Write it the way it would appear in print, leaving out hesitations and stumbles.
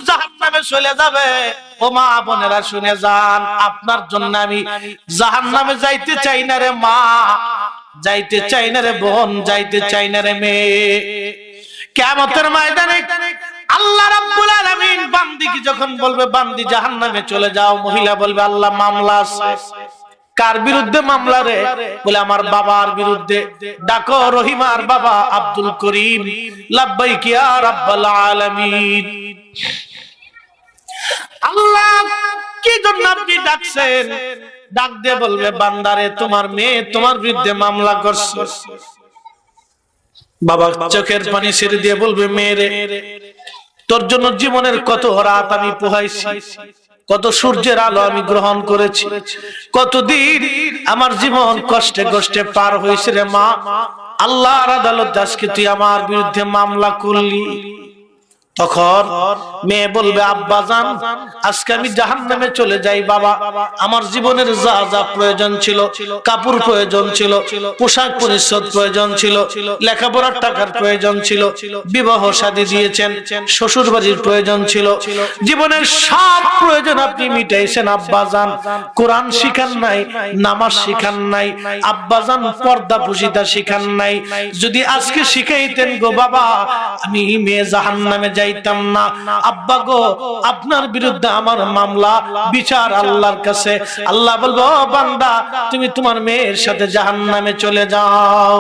জাহান্নামে চলে যাবে। ও মা বোনেরা শুনে যান, আপনার জন্য আমি জাহান্নামে যাইতে চাই না রে মা, যাইতে চাই না রে বোন, যাইতে চাই না রে মেয়ে। কিয়ামতের ময়দানে আল্লাহ রাব্বুল আলামিন বান্দিকে যখন বলবে বান্দি জাহান্নামে চলে যাও, মহিলা বলবে আল্লাহ মামলা আছে। কার বিরুদ্ধে মামলা রে? বলে আমার বাবার বিরুদ্ধে। ডাকো রহিমার বাবা আব্দুল করিম। লাব্বাইক ইয়া রাব্বাল আলামিন। আল্লাহ কি জন্য আপনি ডাকছেন? ডাক দিয়ে বলবে বান্দারে তোমার মেয়ে তোমার বিরুদ্ধে মামলা করছে। বাবা চোখের পানি ছেড়ে দিয়ে বলবে মেয়েরে, তোর জন্য জীবনের কত রাত আমি পোহাইছি, কত সূর্যের আলো আমি গ্রহণ করেছি, কতদিন আমার জীবন কষ্টে কষ্টে পার হয়েছে রে মা। আল্লাহর আদালত আজকে তুই আমার বিরুদ্ধে মামলা করলি। তখন মেয়ে বলবে আব্বা জান আজকে আমি জাহান্নামে চলে যাই বাবা, আমার জীবনের যা যা প্রয়োজন ছিল, কাপড় প্রয়োজন ছিল, পোশাক পরিচ্ছদ প্রয়োজন ছিল, লেখাপড়ার টাকার প্রয়োজন ছিল, বিবাহ শাদী দিয়েছেন, শ্বশুর বাড়ির প্রয়োজন ছিল, জীবনের সব প্রয়োজন আপনি মিটাইছেন আব্বা জান। কোরআন শিখান নাই, নামাজ শিখান নাই আব্বা জান, পর্দা পুশিতা শিখান নাই। যদি আজকে শিখাইতেন গো বাবা, আমি মেয়ে জাহান্নামে যাইতাম না। আব্বা গো আপনার বিরুদ্ধে আমার মামলা, বিচার আল্লাহর কাছে। আল্লাহ বলবো বান্দা তুমি তোমার মেয়ের সাথে জাহান্নামে চলে যাও।